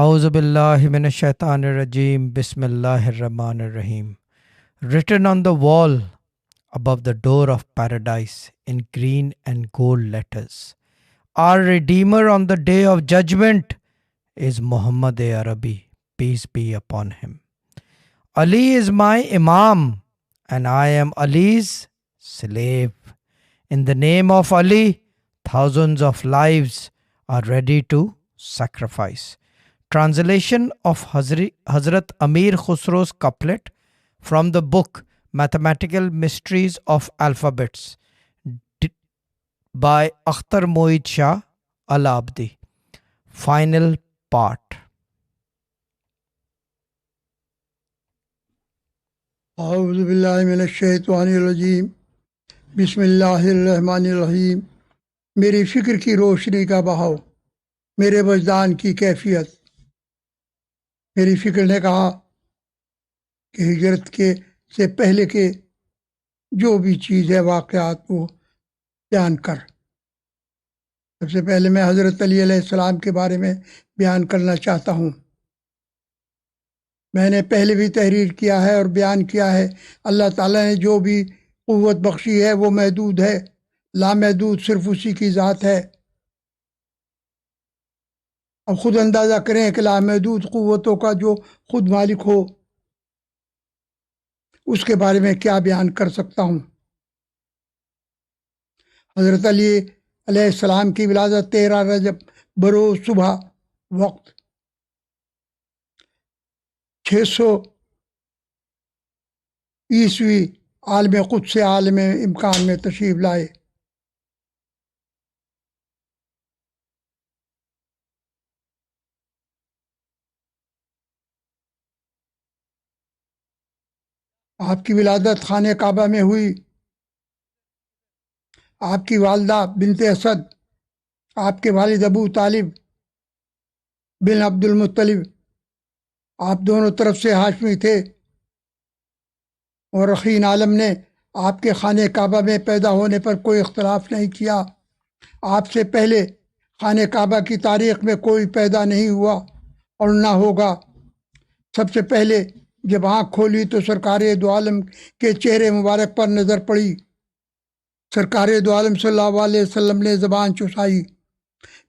اعوذ باللہ من الشیطان الرجیم بسم اللہ الرحمن الرحیم. Written on the wall above the door of paradise in green and gold letters, our Redeemer on the day of judgment is Muhammad Arabi, peace be upon him. Ali is my Imam and I am Ali's slave. In the name of Ali, thousands of lives are ready to sacrifice. Translation of Hazrat Amir Khusro's couplet from the book Mathematical Mysteries of Alphabets by Akhtar Moeed Shah Al-Abdi. Final part. اعوذ باللہ من الشیطان الرجیم بسم اللہ الرحمن الرحیم. میری فکر کی روشنی کا بہاؤ، میرے وجدان کی کیفیت. میری فکر نے کہا کہ ہجرت سے پہلے کے جو بھی چیز ہے واقعات وہ بیان کر. سب سے پہلے میں حضرت علی علیہ السلام کے بارے میں بیان کرنا چاہتا ہوں. میں نے پہلے بھی تحریر کیا ہے اور بیان کیا ہے، اللہ تعالیٰ نے جو بھی قوت بخشی ہے وہ محدود ہے، لامحدود صرف اسی کی ذات ہے. اب خود اندازہ کریں کہ لامحدود قوتوں کا جو خود مالک ہو اس کے بارے میں کیا بیان کر سکتا ہوں. حضرت علی علیہ السلام کی ولادت 13 رجب بروز صبح وقت 600 عیسوی عالم قدس سے عالم امکان میں تشریف لائے. آپ کی ولادت خانہ کعبہ میں ہوئی. آپ کی والدہ بنت اسد، آپ کے والد ابو طالب بن عبد المطلب، آپ دونوں طرف سے ہاشمی تھے، اور رخین عالم نے آپ کے خانہ کعبہ میں پیدا ہونے پر کوئی اختلاف نہیں کیا. آپ سے پہلے خانہ کعبہ کی تاریخ میں کوئی پیدا نہیں ہوا اور نہ ہوگا. سب سے پہلے جب آنکھ کھولی تو سرکار دو عالم کے چہرے مبارک پر نظر پڑی. سرکار دو عالم صلی اللہ علیہ وسلم نے زبان چسائی،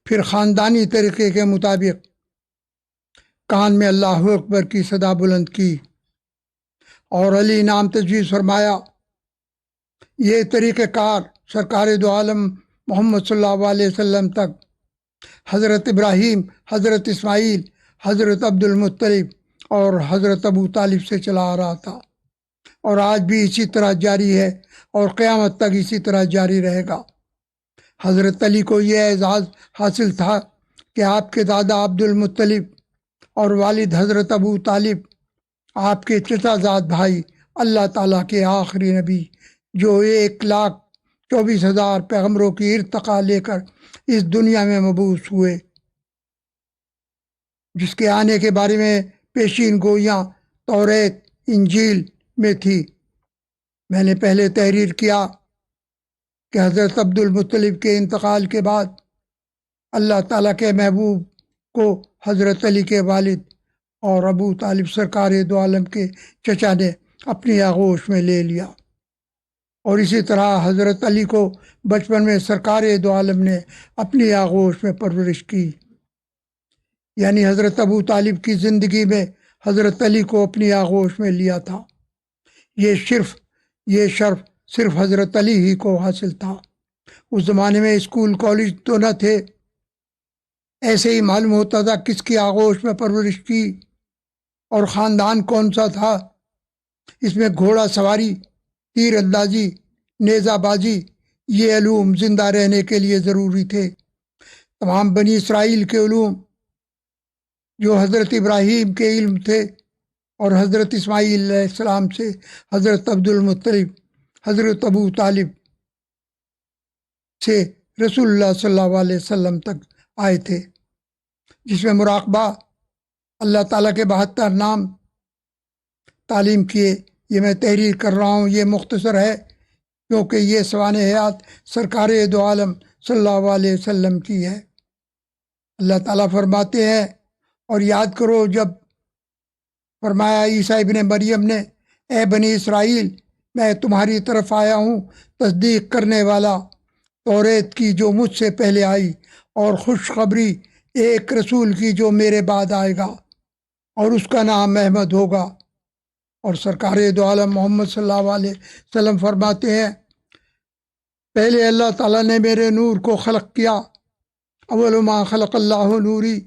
پھر خاندانی طریقے کے مطابق کان میں اللہ اکبر کی صدا بلند کی اور علی نام تجویز فرمایا. یہ طریقہ کار سرکار دو عالم محمد صلی اللہ علیہ وسلم تک حضرت ابراہیم، حضرت اسماعیل، حضرت عبد المطلب اور حضرت ابو طالب سے چلا آ رہا تھا، اور آج بھی اسی طرح جاری ہے اور قیامت تک اسی طرح جاری رہے گا. حضرت علی کو یہ اعزاز حاصل تھا کہ آپ کے دادا عبد المطلب اور والد حضرت ابو طالب، آپ کے چچا زاد بھائی، اللہ تعالیٰ کے آخری نبی جو 1,24,000 پیغمبروں کی ارتقا لے کر اس دنیا میں مبعوث ہوئے، جس کے آنے کے بارے میں پیشین گوئیاں توریت انجیل میں تھی. میں نے پہلے تحریر کیا کہ حضرت عبد المطلب کے انتقال کے بعد اللہ تعالیٰ کے محبوب کو حضرت علی کے والد اور ابو طالب سرکار دو عالم کے چچا نے اپنی آغوش میں لے لیا، اور اسی طرح حضرت علی کو بچپن میں سرکار دو عالم نے اپنی آغوش میں پرورش کی. یعنی حضرت ابو طالب کی زندگی میں حضرت علی کو اپنی آغوش میں لیا تھا. یہ شرف صرف حضرت علی ہی کو حاصل تھا. اس زمانے میں اسکول کالج تو نہ تھے، ایسے ہی معلوم ہوتا تھا کس کی آغوش میں پرورش کی اور خاندان کون سا تھا. اس میں گھوڑا سواری، تیر اندازی، نیزہ بازی، یہ علوم زندہ رہنے کے لیے ضروری تھے. تمام بنی اسرائیل کے علوم جو حضرت ابراہیم کے علم تھے اور حضرت اسماعیل علیہ السلام سے حضرت عبد المطلب، حضرت ابو طالب سے رسول اللہ صلی اللہ علیہ وسلم تک آئے تھے، جس میں مراقبہ، اللہ تعالیٰ کے 72 نام تعلیم کیے. یہ میں تحریر کر رہا ہوں، یہ مختصر ہے کیونکہ یہ سوانح حیات سرکار دو عالم صلی اللہ علیہ وسلم کی ہے. اللہ تعالیٰ فرماتے ہیں اور یاد کرو جب فرمایا عیسیٰ ابن مریم نے، اے بنی اسرائیل، میں تمہاری طرف آیا ہوں تصدیق کرنے والا توریت کی جو مجھ سے پہلے آئی، اور خوشخبری ایک رسول کی جو میرے بعد آئے گا، اور اس کا نام احمد ہوگا۔ اور سرکار دو عالم محمد صلی اللہ علیہ وسلم فرماتے ہیں، پہلے اللہ تعالیٰ نے میرے نور کو خلق کیا، اول ما خلق اللہ نوری۔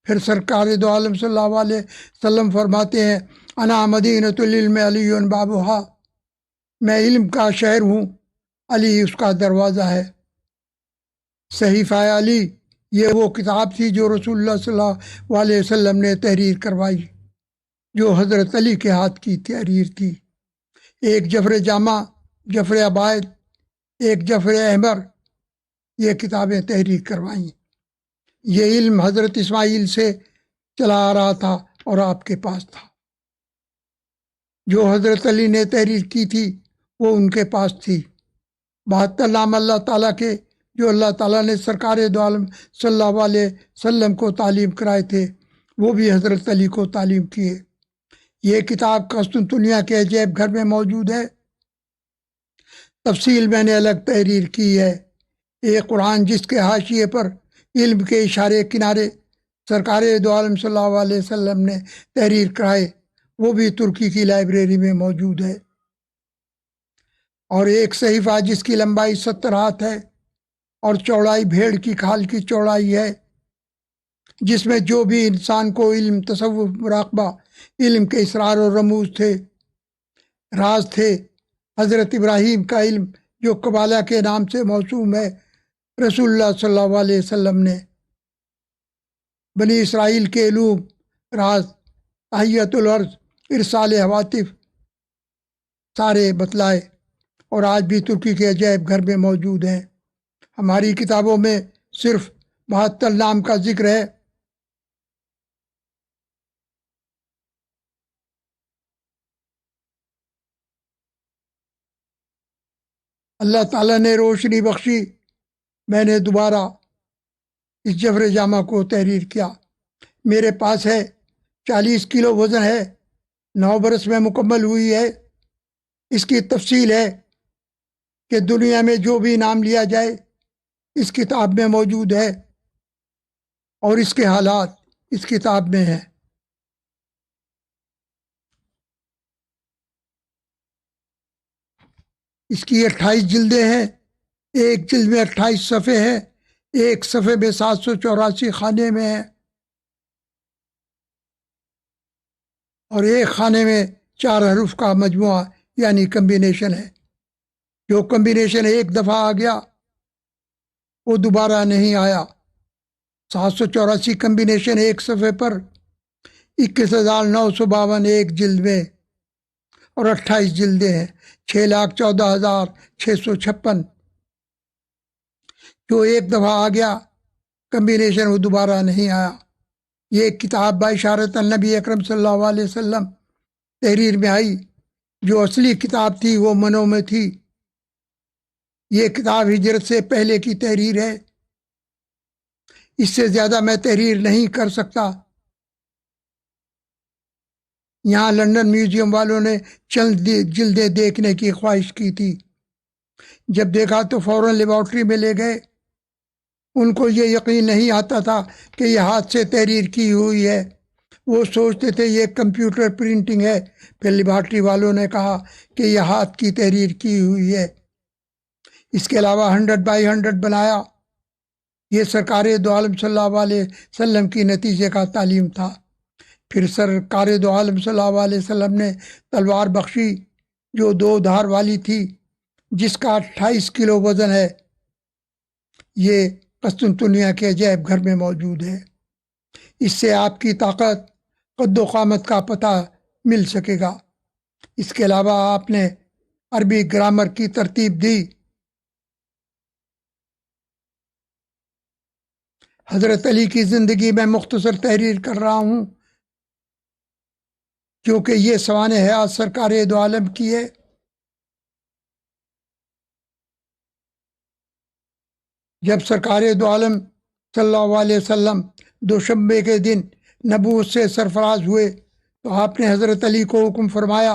پھر سرکار دو عالم صلی اللہ علیہ وسلم فرماتے ہیں، انا مدینۃ العلم علی بابھا، میں علم کا شہر ہوں، علی اس کا دروازہ ہے۔ صحیفہ علی یہ وہ کتاب تھی جو رسول اللہ صلی اللہ علیہ وسلم نے تحریر کروائی، جو حضرت علی کے ہاتھ کی تحریر تھی۔ ایک جفر جامع، جفر عبائد، ایک جفر احمر، یہ کتابیں تحریر کروائیں۔ یہ علم حضرت اسماعیل سے چلا آ رہا تھا اور آپ کے پاس تھا۔ جو حضرت علی نے تحریر کی تھی وہ ان کے پاس تھی۔ 72 نام اللہ تعالیٰ کے جو اللہ تعالیٰ نے سرکار دو عالم صلی اللہ علیہ وسلم کو تعلیم کرائے تھے، وہ بھی حضرت علی کو تعلیم کیے۔ یہ کتاب قسطنطنیہ کے عجائب گھر میں موجود ہے۔ تفصیل میں نے الگ تحریر کی ہے۔ ایک قرآن جس کے حاشیے پر علم کے اشارے کنارے سرکار دو عالم صلی اللہ علیہ وسلم نے تحریر کرائے، وہ بھی ترکی کی لائبریری میں موجود ہے۔ اور ایک صحیفہ جس کی لمبائی 70 ہاتھ ہے اور چوڑائی بھیڑ کی کھال کی چوڑائی ہے، جس میں جو بھی انسان کو علم، تصوف، مراقبہ، علم کے اسرار و رموز تھے، راز تھے۔ حضرت ابراہیم کا علم جو قبالہ کے نام سے موسوم ہے، رسول اللہ صلی اللہ علیہ وسلم نے بنی اسرائیل کے علوم، راز، تحیت العرض، ارسال حواتف سارے بتلائے، اور آج بھی ترکی کے عجائب گھر میں موجود ہیں۔ ہماری کتابوں میں صرف 72 نام کا ذکر ہے۔ اللہ تعالیٰ نے روشنی بخشی، میں نے دوبارہ اس جفر جامع کو تحریر کیا۔ میرے پاس ہے، 40 کلو وزن ہے، 9 برس میں مکمل ہوئی ہے۔ اس کی تفصیل ہے کہ دنیا میں جو بھی نام لیا جائے اس کتاب میں موجود ہے، اور اس کے حالات اس کتاب میں ہیں۔ اس کی 28 جلدیں ہیں، ایک جلد میں 28 صفحے ہیں، ایک صفحے میں 784 خانے میں ہیں، اور ایک خانے میں 4 حروف کا مجموعہ یعنی کمبینیشن ہے۔ جو کمبینیشن ایک دفعہ آ گیا وہ دوبارہ نہیں آیا۔ 784 کمبینیشن ایک صفحے پر، 21,952 ایک جلد میں، اور 28 جلدیں ہیں، 6,14,656۔ جو ایک دفعہ آ گیا کمبینیشن وہ دوبارہ نہیں آیا۔ یہ کتاب باشارت النبی اکرم صلی اللہ علیہ وسلم تحریر میں آئی۔ جو اصلی کتاب تھی وہ منوں میں تھی۔ یہ کتاب ہجرت سے پہلے کی تحریر ہے۔ اس سے زیادہ میں تحریر نہیں کر سکتا۔ یہاں لنڈن میوزیم والوں نے چند جلدیں دیکھنے کی خواہش کی تھی۔ جب دیکھا تو فوراً لیبارٹری میں لے گئے۔ ان کو یہ یقین نہیں آتا تھا کہ یہ ہاتھ سے تحریر کی ہوئی ہے، وہ سوچتے تھے یہ کمپیوٹر پرنٹنگ ہے۔ پھر لیبارٹری والوں نے کہا کہ یہ ہاتھ کی تحریر کی ہوئی ہے۔ اس کے علاوہ 100 بائی 100 بنایا۔ یہ سرکار دو عالم صلی اللہ علیہ وسلم کی نتیجے کا تعلیم تھا۔ پھر سرکار دو عالم صلی اللہ علیہ وسلم نے تلوار بخشی جو 2 دھار والی تھی، جس کا 28 کلو وزن ہے۔ یہ قسطنطنیہ کے عجائب گھر میں موجود ہے۔ اس سے آپ کی طاقت، قد و قامت کا پتہ مل سکے گا۔ اس کے علاوہ آپ نے عربی گرامر کی ترتیب دی۔ حضرت علی کی زندگی میں مختصر تحریر کر رہا ہوں کیونکہ یہ سوانح حیات سرکار دو عالم کی ہے۔ جب سرکار دو عالم صلی اللہ علیہ وسلم دوشنبے کے دن نبوت سے سرفراز ہوئے تو آپ نے حضرت علی کو حکم فرمایا،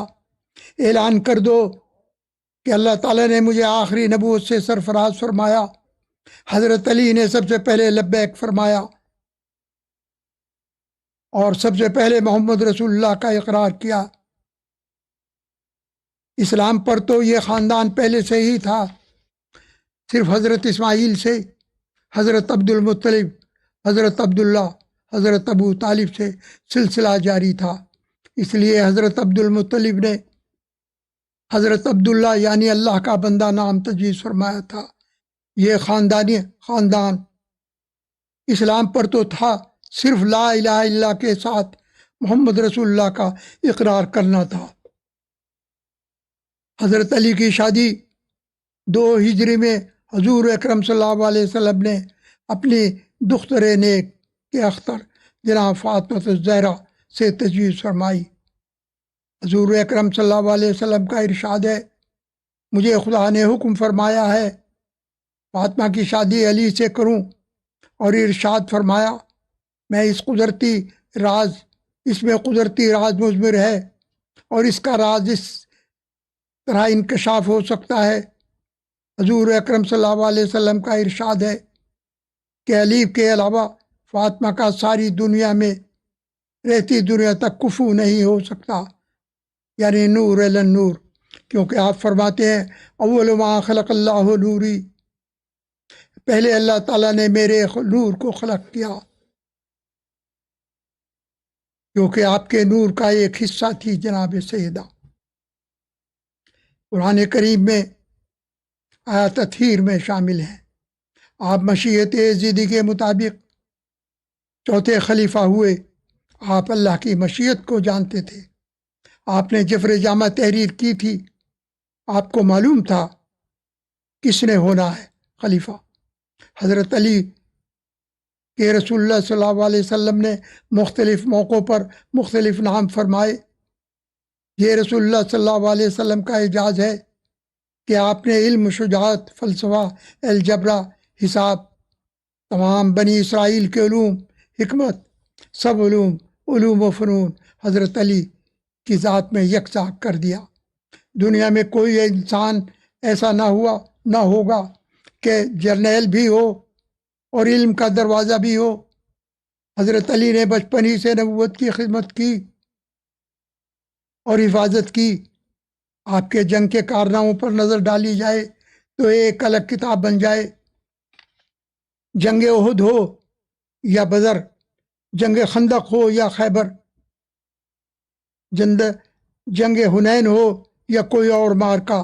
اعلان کر دو کہ اللہ تعالیٰ نے مجھے آخری نبوت سے سرفراز فرمایا۔ حضرت علی نے سب سے پہلے لبیک فرمایا اور سب سے پہلے محمد رسول اللہ کا اقرار کیا۔ اسلام پر تو یہ خاندان پہلے سے ہی تھا، صرف حضرت اسماعیل سے حضرت عبد المطلب، حضرت عبداللہ، حضرت ابو طالب سے سلسلہ جاری تھا۔ اس لیے حضرت عبد المطلب نے حضرت عبداللہ یعنی اللہ کا بندہ نام تجویز فرمایا تھا۔ یہ خاندان اسلام پر تو تھا، صرف لا الہ الا اللہ کے ساتھ محمد رسول اللہ کا اقرار کرنا تھا۔ حضرت علی کی شادی 2 ہجری میں حضور اکرم صلی اللہ علیہ وسلم نے اپنی دختر نیک کے اختر جناب فاطمہ الزہرا سے تجویز فرمائی۔ حضور اکرم صلی اللہ علیہ وسلم کا ارشاد ہے، مجھے خدا نے حکم فرمایا ہے فاطمہ کی شادی علی سے کروں، اور ارشاد فرمایا میں اس میں قدرتی راز مضمر ہے، اور اس کا راز اس طرح انکشاف ہو سکتا ہے۔ حضور اکرم صلی اللہ علیہ وسلم کا ارشاد ہے کہ علی کے علاوہ فاطمہ کا ساری دنیا میں رہتی دنیا تک کفو نہیں ہو سکتا، یعنی نور علی نور، کیونکہ آپ فرماتے ہیں اول ما خلق اللہ نوری، پہلے اللہ تعالیٰ نے میرے نور کو خلق کیا، کیونکہ آپ کے نور کا ایک حصہ تھی جناب سیدہ۔ قرآن کریم میں آیات تطہیر میں شامل ہیں۔ آپ مشیت یزیدی کے مطابق 4تھے خلیفہ ہوئے۔ آپ اللہ کی مشیت کو جانتے تھے۔ آپ نے جفر جامع تحریر کی تھی، آپ کو معلوم تھا کس نے ہونا ہے خلیفہ۔ حضرت علی کہ رسول اللہ صلی اللہ علیہ وسلم نے مختلف موقعوں پر مختلف نام فرمائے۔ یہ رسول اللہ صلی اللہ علیہ وسلم کا اعجاز ہے کہ آپ نے علم، شجاعت، فلسفہ، الجبرا، حساب، تمام بنی اسرائیل کے علوم، حکمت، سب علوم و فنون حضرت علی کی ذات میں یکجا کر دیا۔ دنیا میں کوئی انسان ایسا نہ ہوگا کہ جرنیل بھی ہو اور علم کا دروازہ بھی ہو۔ حضرت علی نے بچپن ہی سے نبوت کی خدمت کی اور حفاظت کی۔ آپ کے جنگ کے کارناموں پر نظر ڈالی جائے تو ایک الگ کتاب بن جائے۔ جنگ احد ہو یا بدر، جنگ خندق ہو یا خیبر، جنگ حنین ہو یا کوئی اور معرکہ،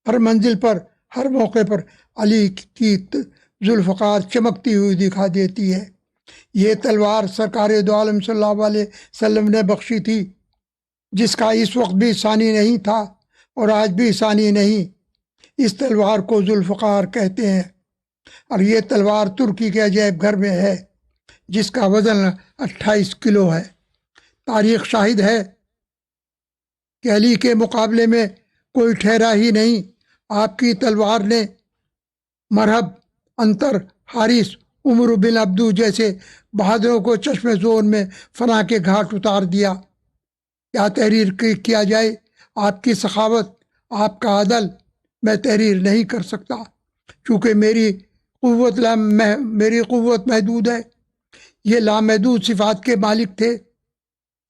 ہر منزل پر، ہر موقع پر علی کی ذوالفقار چمکتی ہوئی دکھا دیتی ہے۔ یہ تلوار سرکار دو عالم صلی اللہ علیہ وسلم نے بخشی تھی، جس کا اس وقت بھی ثانی نہیں تھا اور آج بھی ثانی نہیں۔ اس تلوار کو ذوالفقار کہتے ہیں، اور یہ تلوار ترکی کے عجائب گھر میں ہے، جس کا وزن 28 کلو ہے۔ تاریخ شاہد ہے کہ علی کے مقابلے میں کوئی ٹھہرا ہی نہیں۔ آپ کی تلوار نے مرہب، انتر، حارث، عمر بن عبدو جیسے بہادروں کو چشم زون میں فنا کے گھاٹ اتار دیا۔ کیا تحریر کیا جائے؟ آپ کی سخاوت، آپ کا عدل میں تحریر نہیں کر سکتا، چونکہ میری قوت محدود ہے۔ یہ لامحدود صفات کے مالک تھے۔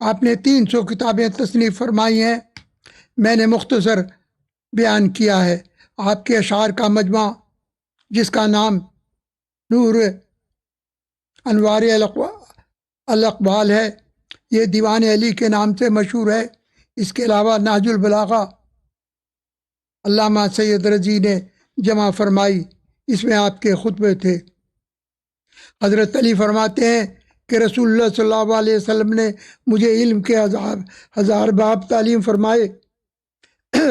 آپ نے 300 کتابیں تصنیف فرمائی ہیں، میں نے مختصر بیان کیا ہے۔ آپ کے اشعار کا مجمع، جس کا نام نور انوار الاقبال ہے، یہ دیوان علی کے نام سے مشہور ہے۔ اس کے علاوہ نہج البلاغہ علامہ سید رضی نے جمع فرمائی، اس میں آپ کے خطبے تھے۔ حضرت علی فرماتے ہیں کہ رسول اللہ صلی اللہ علیہ وسلم نے مجھے علم کے ہزار باب تعلیم فرمائے،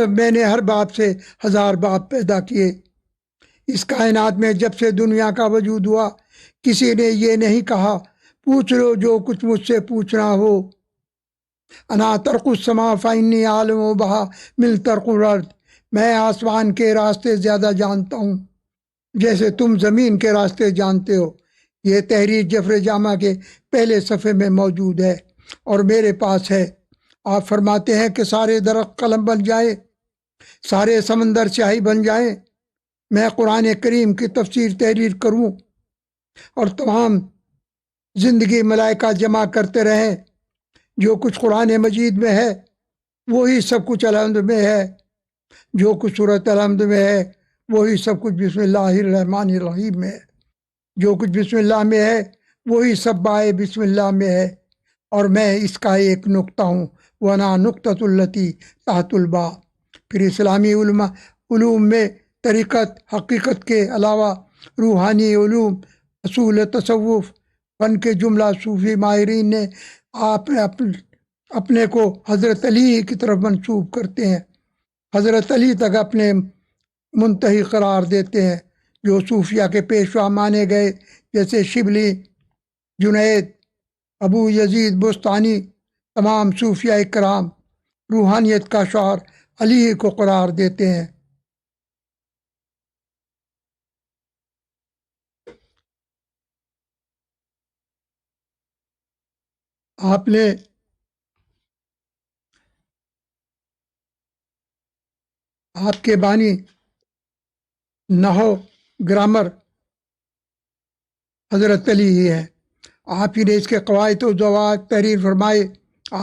میں نے ہر باب سے 1000 باب پیدا کیے۔ اس کائنات میں جب سے دنیا کا وجود ہوا، کسی نے یہ نہیں کہا پوچھ لو جو کچھ مجھ سے پوچھنا ہو۔ انا طرق السما فانی عالم و بہا من طرق الارض، میں آسمان کے راستے زیادہ جانتا ہوں جیسے تم زمین کے راستے جانتے ہو۔ یہ تحریر جفر جامع کے پہلے صفحے میں موجود ہے اور میرے پاس ہے۔ آپ فرماتے ہیں کہ سارے درخت قلم بن جائیں، سارے سمندر سیاہی بن جائیں، میں قرآن کریم کی تفسیر تحریر کروں اور تمام زندگی ملائکہ جمع کرتے رہیں، جو کچھ قرآن مجید میں ہے وہی سب کچھ الحمد میں ہے، جو کچھ سورۃ الحمد میں ہے وہی سب کچھ بسم اللہ الرحمن الرحیم میں ہے، جو کچھ بسم اللہ میں ہے وہی سب بائے بسم اللہ میں ہے، اور میں اس کا ایک نقطہ ہوں، وَنَا نُقْطَةُ الَّتِي تحت الباء۔ پھر اسلامی علوم میں طریقت، حقیقت کے علاوہ روحانی علوم، اصول تصوف، فن کے جملہ صوفی ماہرین نے آپ اپنے کو حضرت علی کی طرف منسوب کرتے ہیں، حضرت علی تک اپنے منتہی قرار دیتے ہیں، جو صوفیہ کے پیشوا مانے گئے جیسے شبلی، جنید، ابو یزید بستانی، تمام صوفیہ کرام روحانیت کا شعار علی کو قرار دیتے ہیں۔ آپ کے بانی نحو گرامر حضرت علی ہی ہے۔ آپ ہی نے اس کے قواعد و ضوابط تحریر فرمائے۔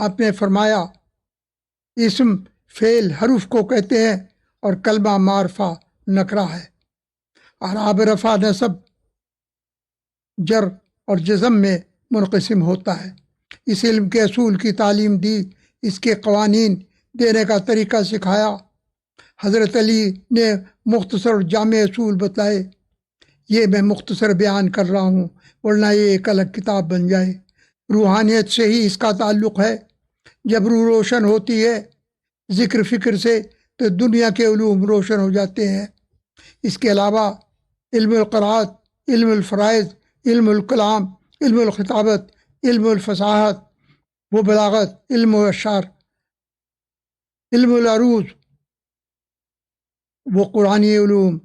آپ نے فرمایا اسم فعل حروف کو کہتے ہیں اور کلمہ معرفہ نکرہ ہے، اور آب رفع نصب جر اور جزم میں منقسم ہوتا ہے۔ اس علم کے اصول کی تعلیم دی، اس کے قوانین دینے کا طریقہ سکھایا۔ حضرت علی نے مختصر اور جامع اصول بتلائے، یہ میں مختصر بیان کر رہا ہوں ورنہ یہ ایک الگ کتاب بن جائے۔ روحانیت سے ہی اس کا تعلق ہے۔ جب روح روشن ہوتی ہے ذکر فکر سے تو دنیا کے علوم روشن ہو جاتے ہیں۔ اس کے علاوہ علم القرآت، علم الفرائض، علم الکلام، علم الخطابت، علم الفصاحت و بلاغت، علم الاشعار، علم العروض و قرآنی علوم،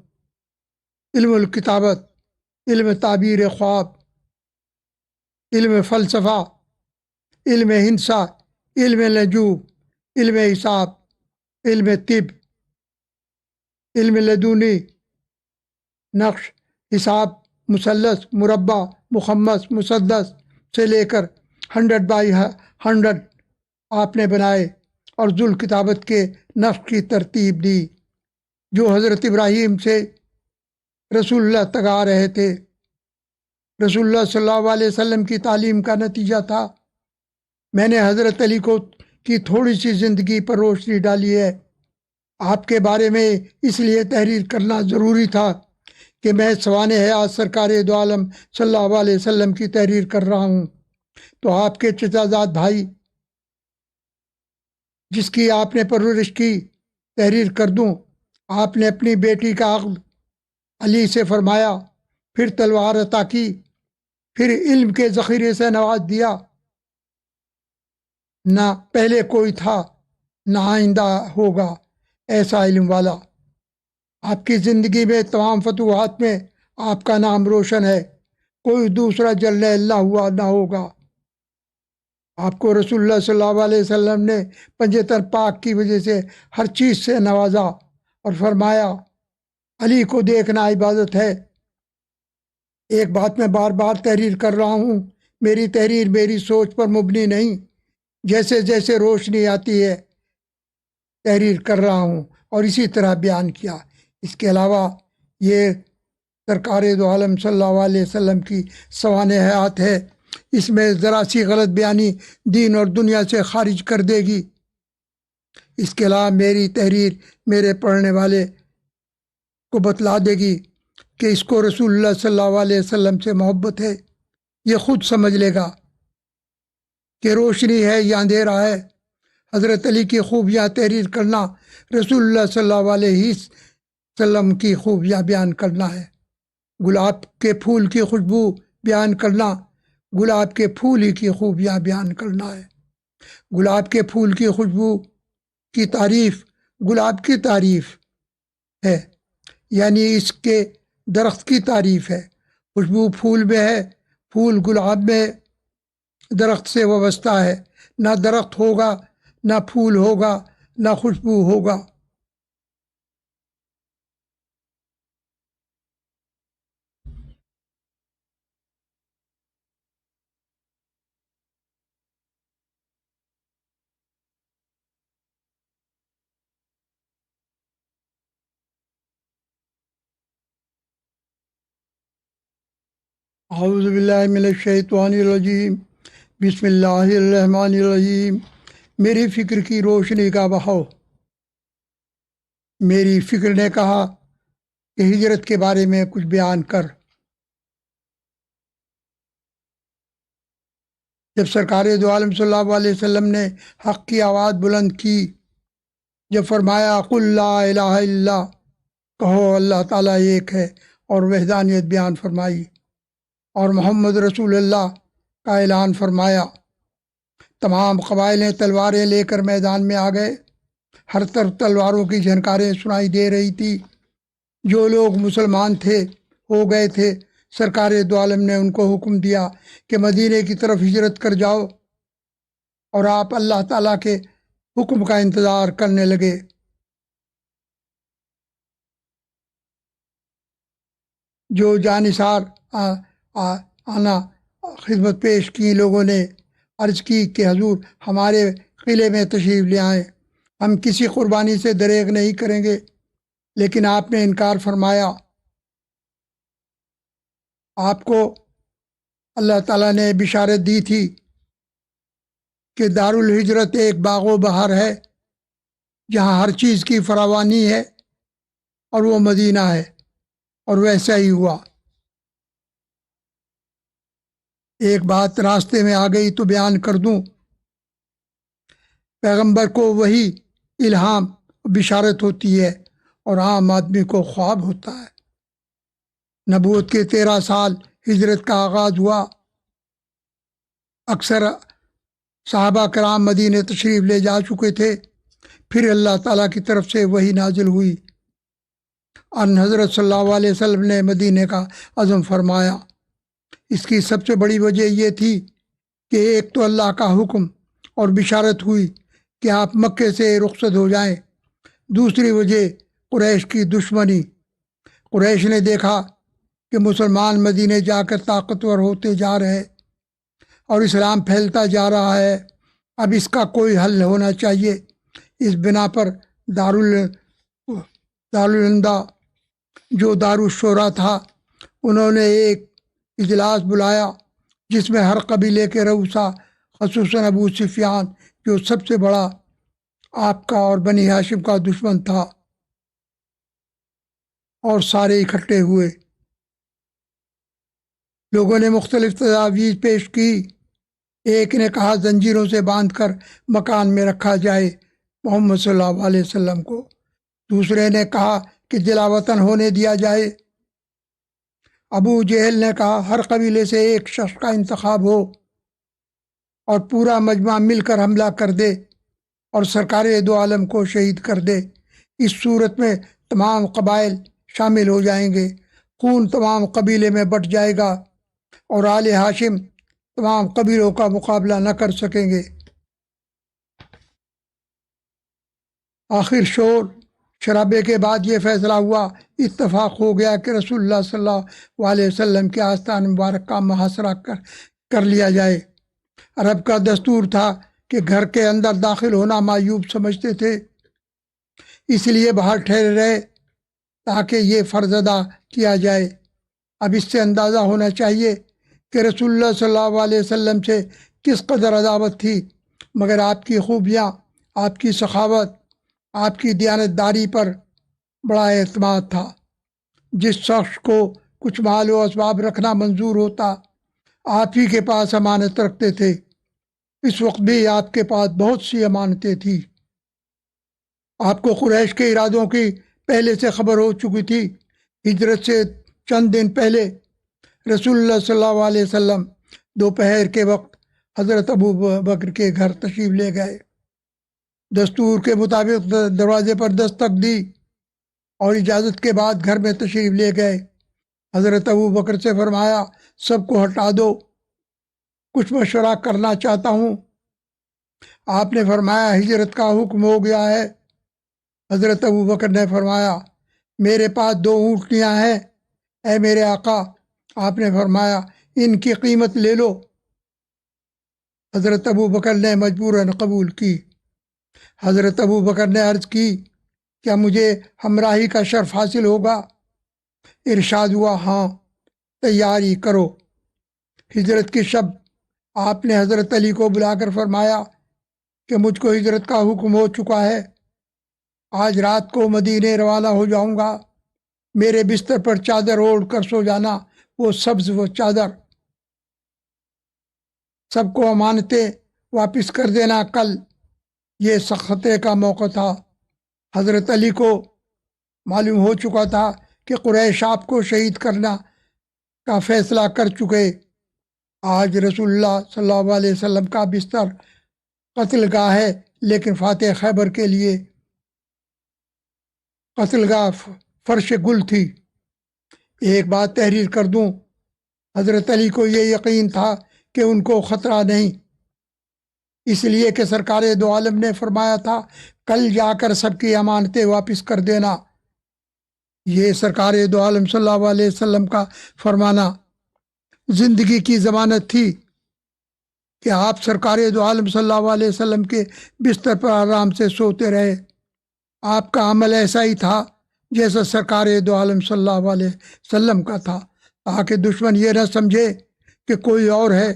علم الکتابت، علم تعبیر خواب، علم فلسفہ، علم ہندسہ، علم نجوم، علم حساب، علم طب، علم لدنی، نقش، حساب، مثلث، مربع، مخمس، مسدس سے لے کر 100x100 آپ نے بنائے، اور ذوالکتابت کے نقش کی ترتیب دی جو حضرت ابراہیم سے رسول اللہ تک آ رہے تھے۔ رسول اللہ صلی اللہ علیہ وسلم کی تعلیم کا نتیجہ تھا۔ میں نے حضرت علی کی تھوڑی سی زندگی پر روشنی ڈالی ہے۔ آپ کے بارے میں اس لیے تحریر کرنا ضروری تھا کہ میں سوانح حیات سرکار دو عالم صلی اللہ علیہ وسلم کی تحریر کر رہا ہوں، تو آپ کے چچا زاد بھائی جس کی آپ نے پرورش کی تحریر کر دوں۔ آپ نے اپنی بیٹی کا عقد علی سے فرمایا، پھر تلوار عطا کی، پھر علم کے ذخیرے سے نواز دیا۔ نہ پہلے کوئی تھا نہ آئندہ ہوگا ایسا علم والا۔ آپ کی زندگی میں تمام فتوحات میں آپ کا نام روشن ہے، کوئی دوسرا جلنے اللہ ہوا نہ ہوگا۔ آپ کو رسول اللہ صلی اللہ علیہ وسلم نے پنجتر پاک کی وجہ سے ہر چیز سے نوازا اور فرمایا علی کو دیکھنا عبادت ہے۔ ایک بات میں بار بار تحریر کر رہا ہوں، میری تحریر میری سوچ پر مبنی نہیں، جیسے جیسے روشنی آتی ہے تحریر کر رہا ہوں اور اسی طرح بیان کیا۔ اس کے علاوہ یہ سرکار دو عالم صلی اللہ علیہ وسلم کی سوانح حیات ہے، اس میں ذرا سی غلط بیانی دین اور دنیا سے خارج کر دے گی۔ اس کے علاوہ میری تحریر میرے پڑھنے والے کو بتلا دے گی کہ اس کو رسول اللہ صلی اللہ علیہ وسلم سے محبت ہے، یہ خود سمجھ لے گا کہ روشنی ہے یا اندھیرا ہے۔ حضرت علی کی خوبیاں تحریر کرنا رسول اللہ صلی اللہ علیہ وسلم کی خوبیاں بیان کرنا ہے۔ گلاب کے پھول کی خوشبو بیان کرنا گلاب کے پھول ہی کی خوبیاں بیان کرنا ہے۔ گلاب کے پھول کی خوشبو کی تعریف گلاب کی تعریف ہے، یعنی اس کے درخت کی تعریف ہے۔ خوشبو پھول میں ہے پھول گلاب میں درخت سے وابستہ ہے، نہ درخت ہوگا، نہ پھول ہوگا، نہ خوشبو ہوگا۔ اعوذ باللہ من الشیطان الرجیم، بسم اللہ الرحمن الرحیم۔ میری فکر کی روشنی کا بہاؤ۔ میری فکر نے کہا کہ ہجرت کے بارے میں کچھ بیان کر۔ جب سرکار دو عالم صلی اللہ علیہ وسلم نے حق کی آواز بلند کی، جب فرمایا قل لا الہ الا اللہ، کہو اللہ تعالیٰ ایک ہے، اور وحدانیت بیان فرمائی، اور محمد رسول اللہ کا اعلان فرمایا، تمام قبائلیں تلواریں لے کر میدان میں آ گئے۔ ہر طرف تلواروں کی جھنکاریں سنائی دے رہی تھی۔ جو لوگ مسلمان تھے ہو گئے تھے، سرکار دو عالم نے ان کو حکم دیا کہ مدینے کی طرف ہجرت کر جاؤ، اور آپ اللہ تعالیٰ کے حکم کا انتظار کرنے لگے۔ جو جانثار آنا خدمت پیش کی لوگوں نے عرض کی کہ حضور ہمارے قلعے میں تشریف لے آئیں، ہم کسی قربانی سے دریغ نہیں کریں گے، لیکن آپ نے انکار فرمایا۔ آپ کو اللہ تعالیٰ نے بشارت دی تھی کہ دارالہجرت ایک باغ و بہار ہے جہاں ہر چیز کی فراوانی ہے، اور وہ مدینہ ہے، اور ویسا ہی ہوا۔ ایک بات راستے میں آ گئی تو بیان کر دوں۔ پیغمبر کو وہی الہام بشارت ہوتی ہے، اور عام آدمی کو خواب ہوتا ہے۔ نبوت کے 13 سال ہجرت کا آغاز ہوا۔ اکثر صحابہ کرام مدینے تشریف لے جا چکے تھے۔ پھر اللہ تعالیٰ کی طرف سے وہی نازل ہوئی۔ ان حضرت صلی اللہ علیہ وسلم نے مدینے کا عزم فرمایا۔ اس کی سب سے بڑی وجہ یہ تھی کہ ایک تو اللہ کا حکم اور بشارت ہوئی کہ آپ مکے سے رخصت ہو جائیں۔ دوسری وجہ قریش کی دشمنی۔ قریش نے دیکھا کہ مسلمان مدینے جا کر طاقتور ہوتے جا رہے، اور اسلام پھیلتا جا رہا ہے، اب اس کا کوئی حل ہونا چاہیے۔ اس بنا پر دارالندہ جو دارالشورا تھا، انہوں نے ایک اجلاس بلایا جس میں ہر قبیلے کے رؤسا، خصوصاً ابو سفیان جو سب سے بڑا آپ کا اور بنی ہاشم کا دشمن تھا، اور سارے اکٹھے ہوئے۔ لوگوں نے مختلف تجاویز پیش کی۔ ایک نے کہا زنجیروں سے باندھ کر مکان میں رکھا جائے محمد صلی اللہ علیہ وسلم کو۔ دوسرے نے کہا کہ جلا وطن ہونے دیا جائے۔ ابو جہل نے کہا ہر قبیلے سے ایک شخص کا انتخاب ہو اور پورا مجمع مل کر حملہ کر دے اور سرکار دو عالم کو شہید کر دے۔ اس صورت میں تمام قبائل شامل ہو جائیں گے، خون تمام قبیلے میں بٹ جائے گا، اور آل ہاشم تمام قبیلوں کا مقابلہ نہ کر سکیں گے۔ آخر شور شرابے کے بعد یہ فیصلہ ہوا، اتفاق ہو گیا کہ رسول اللہ صلی اللہ علیہ وسلم کے آستان مبارک کا محاصرہ کر لیا جائے۔ عرب کا دستور تھا کہ گھر کے اندر داخل ہونا معیوب سمجھتے تھے، اس لیے باہر ٹھہرے رہے تاکہ یہ فرض ادا کیا جائے۔ اب اس سے اندازہ ہونا چاہیے کہ رسول اللہ صلی اللہ علیہ وسلم سے کس قدر عداوت تھی، مگر آپ کی خوبیاں، آپ کی سخاوت، آپ کی دیانتداری پر بڑا اعتماد تھا۔ جس شخص کو کچھ مال و اسباب رکھنا منظور ہوتا، آپ ہی کے پاس امانت رکھتے تھے۔ اس وقت بھی آپ کے پاس بہت سی امانتیں تھیں۔ آپ کو قریش کے ارادوں کی پہلے سے خبر ہو چکی تھی۔ ہجرت سے چند دن پہلے رسول اللہ صلی اللہ علیہ وسلم دوپہر کے وقت حضرت ابو بکر کے گھر تشریف لے گئے۔ دستور کے مطابق دروازے پر دستک دی اور اجازت کے بعد گھر میں تشریف لے گئے۔ حضرت ابو بکر سے فرمایا سب کو ہٹا دو، کچھ مشورہ کرنا چاہتا ہوں۔ آپ نے فرمایا ہجرت کا حکم ہو گیا ہے۔ حضرت ابوبکر نے فرمایا میرے پاس 2 اونٹنیاں ہیں اے میرے آقا۔ آپ نے فرمایا ان کی قیمت لے لو۔ حضرت ابوبکر نے مجبوراً قبول کی۔ حضرت ابوبکر نے عرض کی کیا مجھے ہمراہی کا شرف حاصل ہوگا؟ ارشاد ہوا ہاں، تیاری کرو۔ ہجرت کی شب آپ نے حضرت علی کو بلا کر فرمایا کہ مجھ کو ہجرت کا حکم ہو چکا ہے، آج رات کو مدینے روانہ ہو جاؤں گا۔ میرے بستر پر چادر اوڑھ کر سو جانا، وہ سبز وہ چادر۔ سب کو امانتیں واپس کر دینا کل۔ یہ خطرے کا موقع تھا۔ حضرت علی کو معلوم ہو چکا تھا کہ قریش آپ کو شہید کرنا کا فیصلہ کر چکے۔ آج رسول اللہ صلی اللہ علیہ وسلم کا بستر قتل گاہ ہے، لیکن فاتح خیبر کے لیے قتل گاہ فرش گل تھی۔ ایک بات تحریر کر دوں، حضرت علی کو یہ یقین تھا کہ ان کو خطرہ نہیں، اس لیے کہ سرکار دو عالم نے فرمایا تھا کل جا کر سب کی امانتیں واپس کر دینا۔ یہ سرکار دو عالم صلی اللہ علیہ وسلم کا فرمانا زندگی کی ضمانت تھی کہ آپ سرکار دو عالم صلی اللہ علیہ وسلم کے بستر پر آرام سے سوتے رہے۔ آپ کا عمل ایسا ہی تھا جیسا سرکار دو عالم صلی اللہ علیہ وسلم کا تھا، تاکہ دشمن یہ نہ سمجھے کہ کوئی اور ہے۔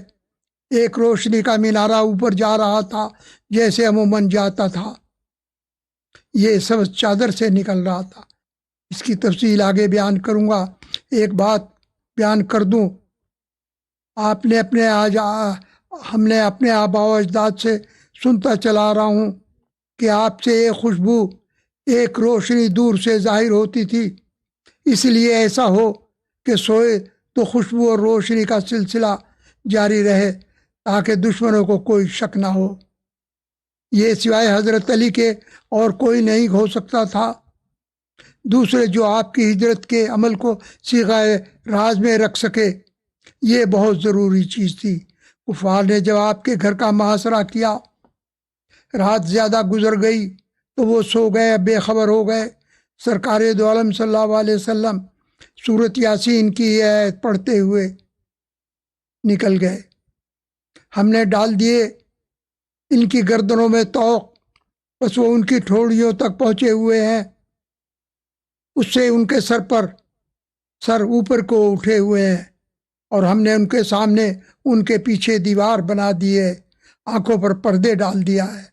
ایک روشنی کا مینارہ اوپر جا رہا تھا جیسے عموماً جاتا تھا، یہ سبز چادر سے نکل رہا تھا۔ اس کی تفصیل آگے بیان کروں گا۔ ایک بات بیان کر دوں، ہم نے اپنے آباء و اجداد سے سنتا چلا رہا ہوں کہ آپ سے ایک خوشبو، ایک روشنی دور سے ظاہر ہوتی تھی۔ اس لیے ایسا ہو کہ سوئے تو خوشبو اور روشنی کا سلسلہ جاری رہے تاکہ دشمنوں کو کوئی شک نہ ہو۔ یہ سوائے حضرت علی کے اور کوئی نہیں ہو سکتا تھا۔ دوسرے جو آپ کی ہجرت کے عمل کو صیغہ راز میں رکھ سکے، یہ بہت ضروری چیز تھی۔ کفار نے جب آپ کے گھر کا محاصرہ کیا، رات زیادہ گزر گئی تو وہ سو گئے، بے خبر ہو گئے۔ سرکار دو عالم صلی اللہ علیہ وسلم سورۃ یاسین کی یہ آیت پڑھتے ہوئے نکل گئے۔ ہم نے ڈال دیے ان کی گردنوں میں طوق، بس وہ ان کی ٹھوڑیوں تک پہنچے ہوئے ہیں، اس سے ان کے سر اوپر کو اٹھے ہوئے ہیں، اور ہم نے ان کے سامنے ان کے پیچھے دیوار بنا دی ہے، آنکھوں پر پردے ڈال دیا ہے،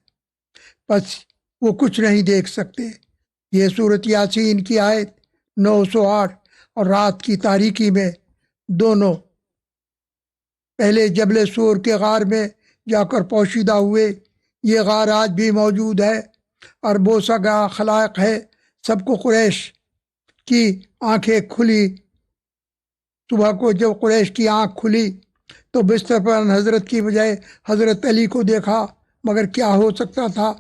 بس وہ کچھ نہیں دیکھ سکتے۔ یہ سورۃ یاسین کی آیت 908 اور رات کی تاریکی میں دونوں پہلے جبل سور کے غار میں جا کر پوشیدہ ہوئے۔ یہ غار آج بھی موجود ہے اور بوسہ گاہ خلائق ہے۔ سب کو قریش کی آنکھیں کھلی۔ صبح کو جب قریش کی آنکھ کھلی تو بستر پر حضرت کی بجائے حضرت علی کو دیکھا، مگر کیا ہو سکتا تھا؟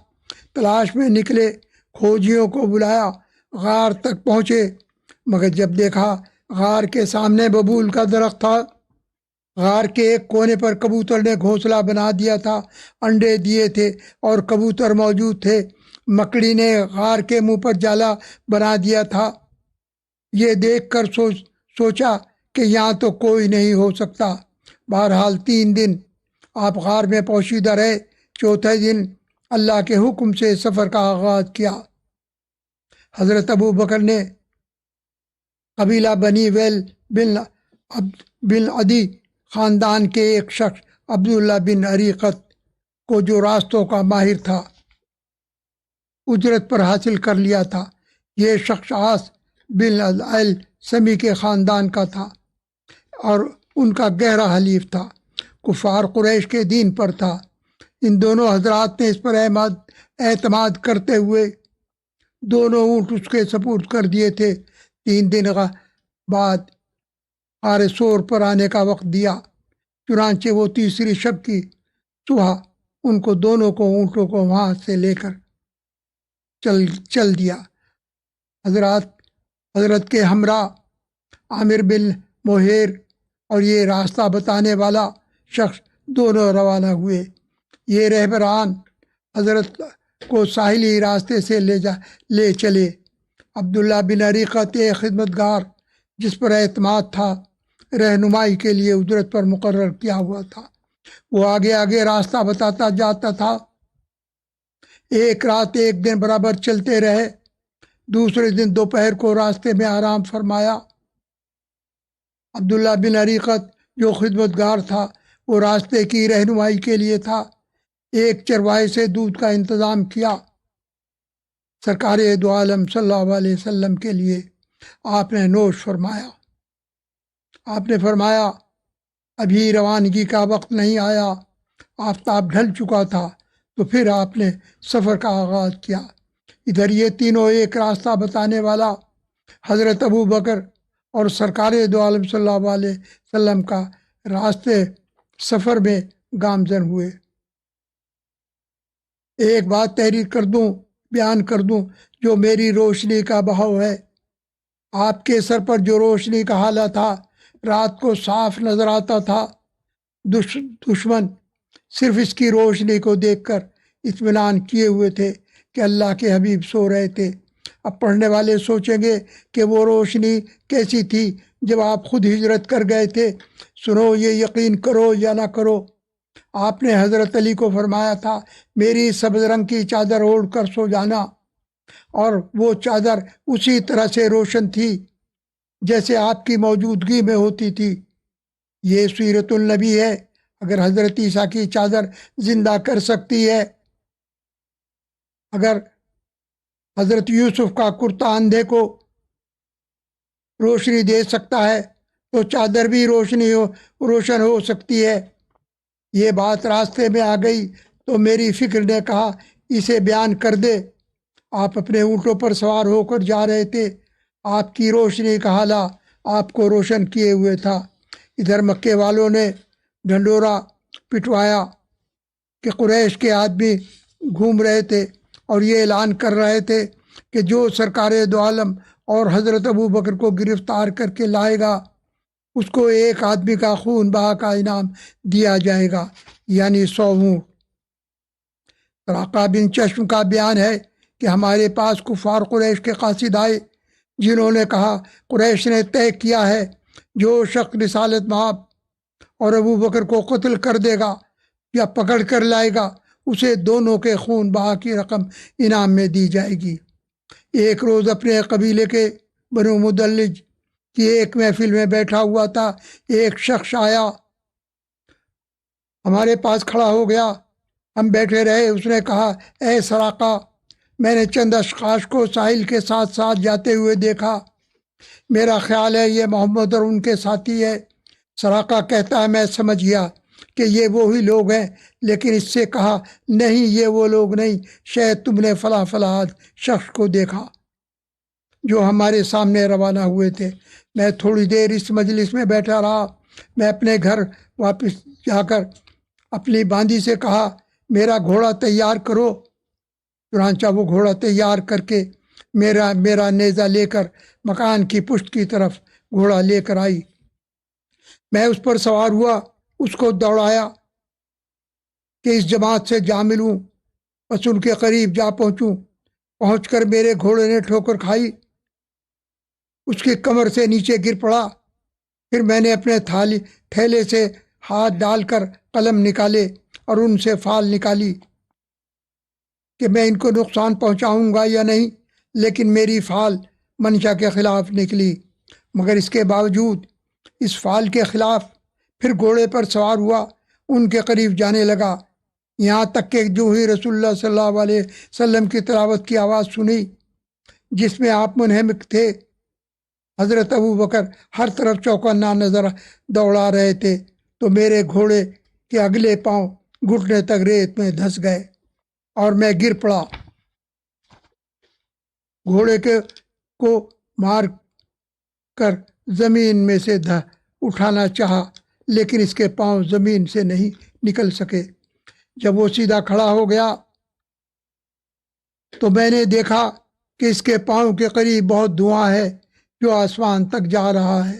تلاش میں نکلے، کھوجیوں کو بلایا، غار تک پہنچے، مگر جب دیکھا غار کے سامنے ببول کا درخت تھا۔ غار کے ایک کونے پر کبوتر نے گھونسلہ بنا دیا تھا، انڈے دیے تھے اور کبوتر موجود تھے۔ مکڑی نے غار کے منہ پر جالا بنا دیا تھا۔ یہ دیکھ کر سوچا کہ یہاں تو کوئی نہیں ہو سکتا۔ بہرحال 3 دن آپ غار میں پوشیدہ رہے۔ چوتھے دن اللہ کے حکم سے سفر کا آغاز کیا۔ حضرت ابو بکر نے قبیلہ بنی ویل بن عدی خاندان کے ایک شخص عبداللہ بن عریقت کو، جو راستوں کا ماہر تھا، اجرت پر حاصل کر لیا تھا۔ یہ شخص عاص بن العل سمی کے خاندان کا تھا اور ان کا گہرا حلیف تھا، کفار قریش کے دین پر تھا۔ ان دونوں حضرات نے اس پر اعتماد کرتے ہوئے دونوں اونٹ اس کے سپرد کر دیے تھے۔ 3 دن بعد غار سور پر آنے کا وقت دیا، چنانچہ وہ تیسری شب کی صبح ان کو دونوں کو اونٹوں کو وہاں سے لے کر چل دیا۔ حضرت کے ہمراہ عامر بن محیر اور یہ راستہ بتانے والا شخص دونوں روانہ ہوئے۔ یہ رہبران حضرت کو ساحلی راستے سے لے چلے۔ عبداللہ بن عریقت ایک خدمتگار جس پر اعتماد تھا، رہنمائی کے لیے اجرت پر مقرر کیا ہوا تھا، وہ آگے آگے راستہ بتاتا جاتا تھا۔ ایک رات ایک دن برابر چلتے رہے۔ دوسرے دن دوپہر کو راستے میں آرام فرمایا۔ عبداللہ بن عریقت جو خدمتگار تھا وہ راستے کی رہنمائی کے لیے تھا۔ ایک چرواہے سے دودھ کا انتظام کیا۔ سرکار دو عالم صلی اللہ علیہ وسلم کے لیے آپ نے نوش فرمایا۔ آپ نے فرمایا ابھی روانگی کا وقت نہیں آیا، آفتاب ڈھل چکا تھا، تو پھر آپ نے سفر کا آغاز کیا۔ ادھر یہ تینوں ایک راستہ بتانے والا حضرت ابو بکر اور سرکار دو عالم صلی اللہ علیہ وسلم کا راستے سفر میں گامزن ہوئے۔ ایک بات تحریر کر دوں، بیان کر دوں جو میری روشنی کا بہاؤ ہے۔ آپ کے سر پر جو روشنی کا حالہ تھا، رات کو صاف نظر آتا تھا۔ دشمن صرف اس کی روشنی کو دیکھ کر اطمینان کیے ہوئے تھے کہ اللہ کے حبیب سو رہے تھے۔ اب پڑھنے والے سوچیں گے کہ وہ روشنی کیسی تھی جب آپ خود ہجرت کر گئے تھے۔ سنو، یہ یقین کرو یا نہ کرو، آپ نے حضرت علی کو فرمایا تھا میری سبز رنگ کی چادر اوڑھ کر سو جانا، اور وہ چادر اسی طرح سے روشن تھی جیسے آپ کی موجودگی میں ہوتی تھی۔ یہ سیرت النبی ہے۔ اگر حضرت عیسیٰ کی چادر زندہ کر سکتی ہے، اگر حضرت یوسف کا کرتا اندھے کو روشنی دے سکتا ہے، تو چادر بھی روشن ہو سکتی ہے۔ یہ بات راستے میں آ گئی تو میری فکر نے کہا اسے بیان کر دے۔ آپ اپنے اونٹوں پر سوار ہو کر جا رہے تھے۔ آپ کی روشنی کا حالہ آپ کو روشن کیے ہوئے تھا۔ ادھر مکے والوں نے ڈھنڈورا پٹوایا کہ قریش کے آدمی گھوم رہے تھے اور یہ اعلان کر رہے تھے کہ جو سرکار دو عالم اور حضرت ابو بکر کو گرفتار کر کے لائے گا اس کو ایک آدمی کا خون بہا کا انعام دیا جائے گا، یعنی 100 اونٹ۔ سراقہ بن چشم کا بیان ہے کہ ہمارے پاس کفار قریش کے قاصد آئے، جنہوں نے کہا قریش نے طے کیا ہے جو شخص رسالت مآب اور ابو بکر کو قتل کر دے گا یا پکڑ کر لائے گا، اسے دونوں کے خون بہا کی رقم انعام میں دی جائے گی۔ ایک روز اپنے قبیلے کے بنو مدلج کی ایک محفل میں بیٹھا ہوا تھا، ایک شخص آیا، ہمارے پاس کھڑا ہو گیا، ہم بیٹھے رہے۔ اس نے کہا اے سراقہ، میں نے چند اشخاص کو ساحل کے ساتھ ساتھ جاتے ہوئے دیکھا، میرا خیال ہے یہ محمد اور ان کے ساتھی ہے۔ سراقہ کہتا ہے میں سمجھ گیا کہ یہ وہی لوگ ہیں، لیکن اس سے کہا نہیں یہ وہ لوگ نہیں، شاید تم نے فلاں فلاں شخص کو دیکھا جو ہمارے سامنے روانہ ہوئے تھے۔ میں تھوڑی دیر اس مجلس میں بیٹھا رہا۔ میں اپنے گھر واپس جا کر اپنی باندی سے کہا میرا گھوڑا تیار کرو۔ چنانچہ وہ گھوڑا تیار کر کے میرا نیزہ لے کر مکان کی پشت کی طرف گھوڑا لے کر آئی۔ میں اس پر سوار ہوا، اس کو دوڑایا کہ اس جماعت سے جا ملوں، بس ان کے قریب جا پہنچوں۔ پہنچ کر میرے گھوڑے نے ٹھوکر کھائی، اس کی کمر سے نیچے گر پڑا۔ پھر میں نے اپنے تھیلے سے ہاتھ ڈال کر قلم نکالے اور ان سے فال نکالی کہ میں ان کو نقصان پہنچاؤں گا یا نہیں، لیکن میری فال منشا کے خلاف نکلی۔ مگر اس کے باوجود اس فال کے خلاف پھر گھوڑے پر سوار ہوا، ان کے قریب جانے لگا، یہاں تک کہ جو ہی رسول اللہ صلی اللہ علیہ وسلم کی تلاوت کی آواز سنی جس میں آپ منہمک تھے۔ حضرت ابو بکر ہر طرف چوکنا نظر دوڑا رہے تھے، تو میرے گھوڑے کے اگلے پاؤں گھٹنے تک ریت میں دھس گئے اور میں گر پڑا۔ گھوڑے کو مار کر زمین میں سے اٹھانا چاہا، لیکن اس کے پاؤں زمین سے نہیں نکل سکے۔ جب وہ سیدھا کھڑا ہو گیا تو میں نے دیکھا کہ اس کے پاؤں کے قریب بہت دھواں ہے جو آسمان تک جا رہا ہے۔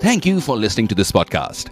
Thank you for listening to this podcast.